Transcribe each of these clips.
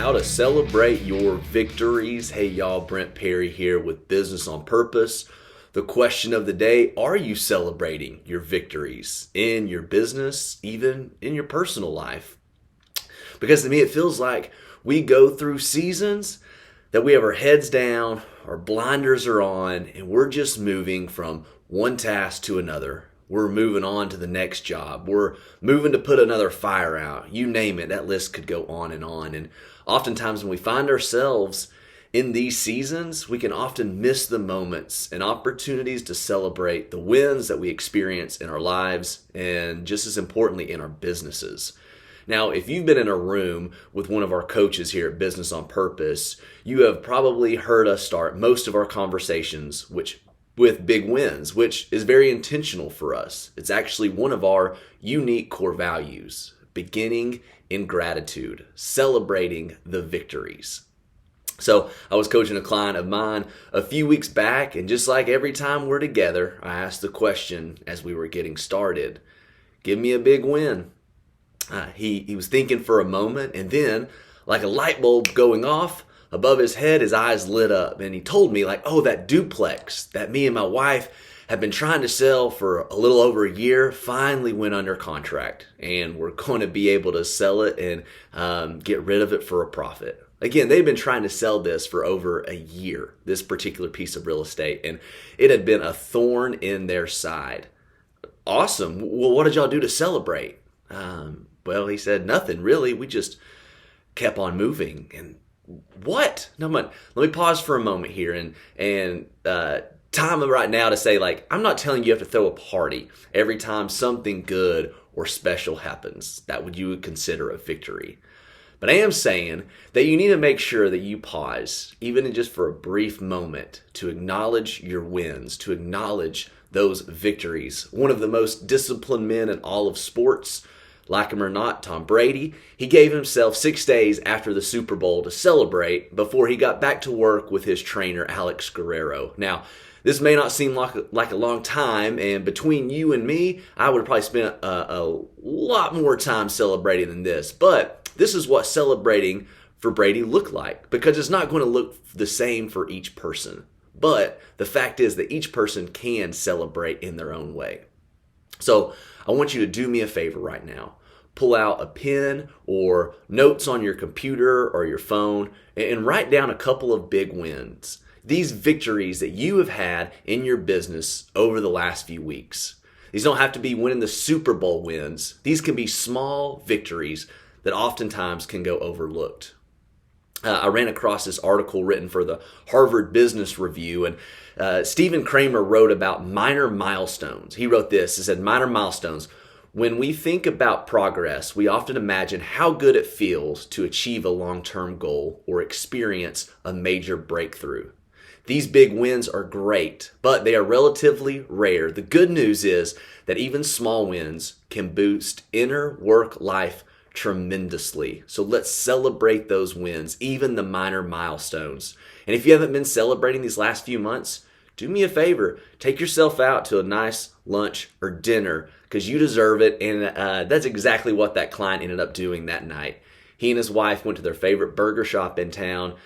how to celebrate your victories. Hey y'all, Brent Perry here with Business on Purpose. The question of the day, are you celebrating your victories in your business, even in your personal life? Because to me, it feels like we go through seasons that we have our heads down, our blinders are on, and we're just moving from one task to another. We're moving on to the next job. We're moving to put another fire out. You name it, that list could go on. And oftentimes when we find ourselves in these seasons, we can often miss the moments and opportunities to celebrate the wins that we experience in our lives and just as importantly in our businesses. Now, if you've been in a room with one of our coaches here at Business on Purpose, you have probably heard us start most of our conversations with big wins, which is very intentional for us. It's actually one of our unique core values, beginning in gratitude, celebrating the victories. So I was coaching a client of mine a few weeks back, and just like every time we're together, I asked the question as we were getting started, give me a big win. He was thinking for a moment, and then like a light bulb going off, above his head, his eyes lit up, and he told me that duplex that me and my wife have been trying to sell for a little over a year finally went under contract, and we're going to be able to sell it and get rid of it for a profit. Again, they've been trying to sell this for over a year, this particular piece of real estate, and it had been a thorn in their side. Awesome. Well, what did y'all do to celebrate? Well, he said, nothing really. We just kept on moving. And what? No, let me pause for a moment here and time right now to say, I'm not telling you have to throw a party every time something good or special happens that you would consider a victory. But I am saying that you need to make sure that you pause, even just for a brief moment, to acknowledge your wins, to acknowledge those victories. One of the most disciplined men in all of sports, like him or not, Tom Brady, he gave himself 6 days after the Super Bowl to celebrate before he got back to work with his trainer, Alex Guerrero. Now, this may not seem like a long time, and between you and me, I would have probably spent a lot more time celebrating than this. But this is what celebrating for Brady looked like, because it's not going to look the same for each person. But the fact is that each person can celebrate in their own way. So I want you to do me a favor right now. Pull out a pen or notes on your computer or your phone and write down a couple of big wins. These victories that you have had in your business over the last few weeks. These don't have to be winning the Super Bowl wins. These can be small victories that oftentimes can go overlooked. I ran across this article written for the Harvard Business Review, and Stephen Kramer wrote about minor milestones. He wrote this, he said, minor milestones. When we think about progress, we often imagine how good it feels to achieve a long-term goal or experience a major breakthrough. These big wins are great, but they are relatively rare. The good news is that even small wins can boost inner work life tremendously. So let's celebrate those wins, even the minor milestones. And if you haven't been celebrating these last few months, do me a favor, take yourself out to a nice lunch or dinner because you deserve it. And that's exactly what that client ended up doing that night. He and his wife went to their favorite burger shop in town,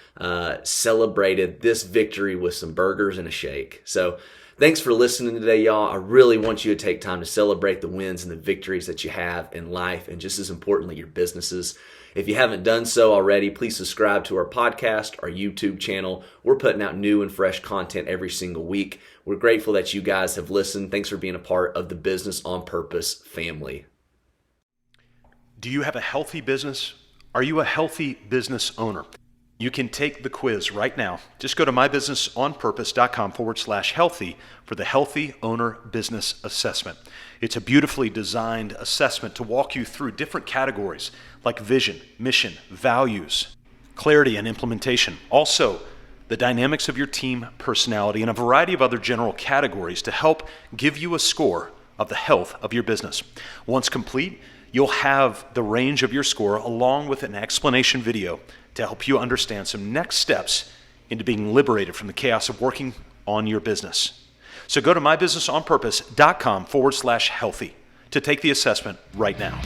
celebrated this victory with some burgers and a shake. So thanks for listening today, y'all. I really want you to take time to celebrate the wins and the victories that you have in life and just as importantly, your businesses. If you haven't done so already, please subscribe to our podcast, our YouTube channel. We're putting out new and fresh content every single week. We're grateful that you guys have listened. Thanks for being a part of the Business on Purpose family. Do you have a healthy business? Are you a healthy business owner? You can take the quiz right now. Just go to mybusinessonpurpose.com/healthy for the Healthy Owner Business Assessment. It's a beautifully designed assessment to walk you through different categories like vision, mission, values, clarity, and implementation. Also, the dynamics of your team, personality, and a variety of other general categories to help give you a score of the health of your business. Once complete, you'll have the range of your score along with an explanation video to help you understand some next steps into being liberated from the chaos of working on your business. So go to mybusinessonpurpose.com/healthy to take the assessment right now.